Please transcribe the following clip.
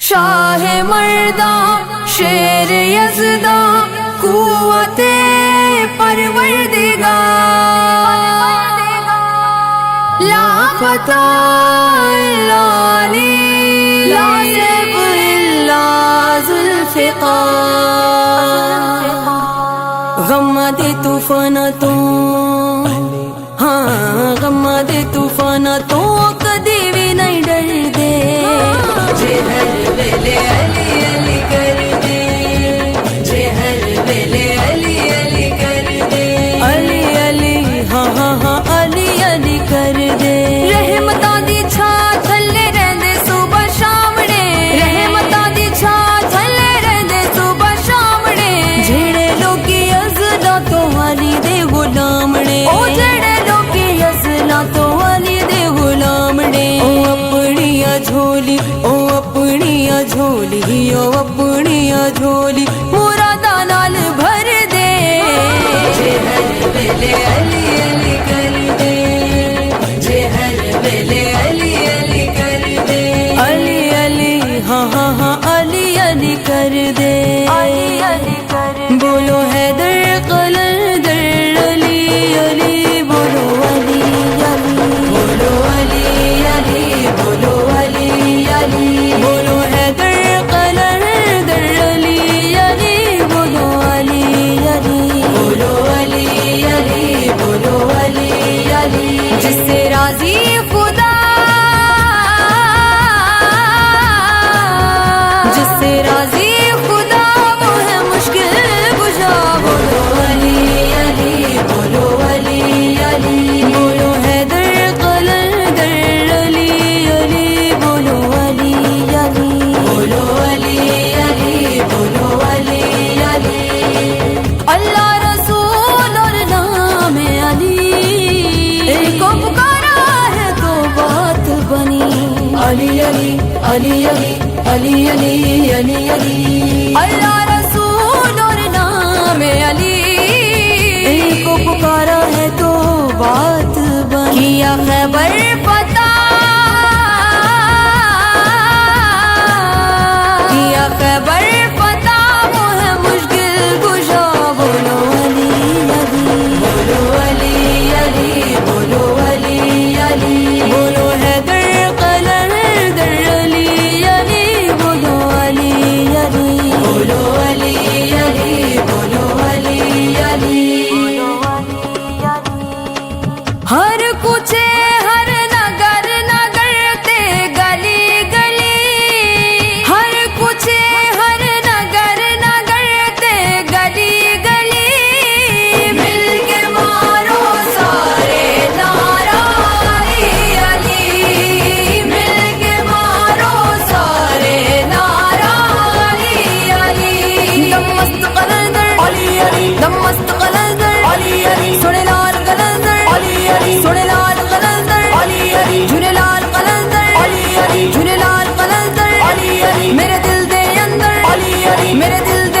شاہ مرداں شیر یزداں قوت پروردگار لاپتہ لالی لازب الا ذوالفقار غم دے طوفاناتوں غم دے طوفاناتوں کدی بھی نہیں ڈر دے جے ہر ویلے علی علی کر دے جے ہر ویلے علی علی کر دے علی علی علی علی کر دے رحمتاں دی چھا تھلے رہندے صبح شامنے رحمتاں دی چھا تھلے رہندے صبح شامنے جھڑے لوکی ازلا تو علی دے غلام نے او جھڑے لوکی ازلا تو علی دے غلام نے او اپنی جھولی او اپنی جھولی او اپنی جھولی مراداں نال بھر دے جے ہر ویلے علی علی کر دے جے ہر ویلے علی علی کر دے علی علی علی علی کر دے علی علی کر دے بولو حیدر قلندر علی علی بولو علی علی بولو علی علی بولو علی علی بولو حیدر قلندر علی علی بولو علی علی بولو علی علی بولو علی علی جس سے راضی خدا جس سے راضی خدا وہ ہے مشکل کشا بولو علی علی بولو علی علی بولو حیدر قلندر علی علی بولو علی علی بولو علی علی بولو علی علی اللہ رسول اور نام علی ان کو پکارا ہے تو بات بنی علی علی علی علی علی علی علی علی اللہ رسول اور نام علی ان کو پکارا ہے تو بات بنی کیا خیبر فتح کیا خیبر فتح وہ ہے مشکل کشا بولو علی علی بولو علی علی بولو علی علی بولو حیدر قلندر علی علی بولو علی علی بولو علی علی بولو علی علی ہر کوچے ہر نگر نگر تے گلی گلی ہر کوچے ہر نگر نگر تے گلی گلی مل کے مارو سارے نعرہ علی علی مل کے مارو سارے نعرہ علی علی دم مست قلندر علی علی دم مست قلندر علی علی سنے لال قلندر علی علی سنے لال قلندر علی علی جنے لال قلندر علی علی جنے لال قلندر علی علی میرے دل دے اندر علی علی میرے دل دے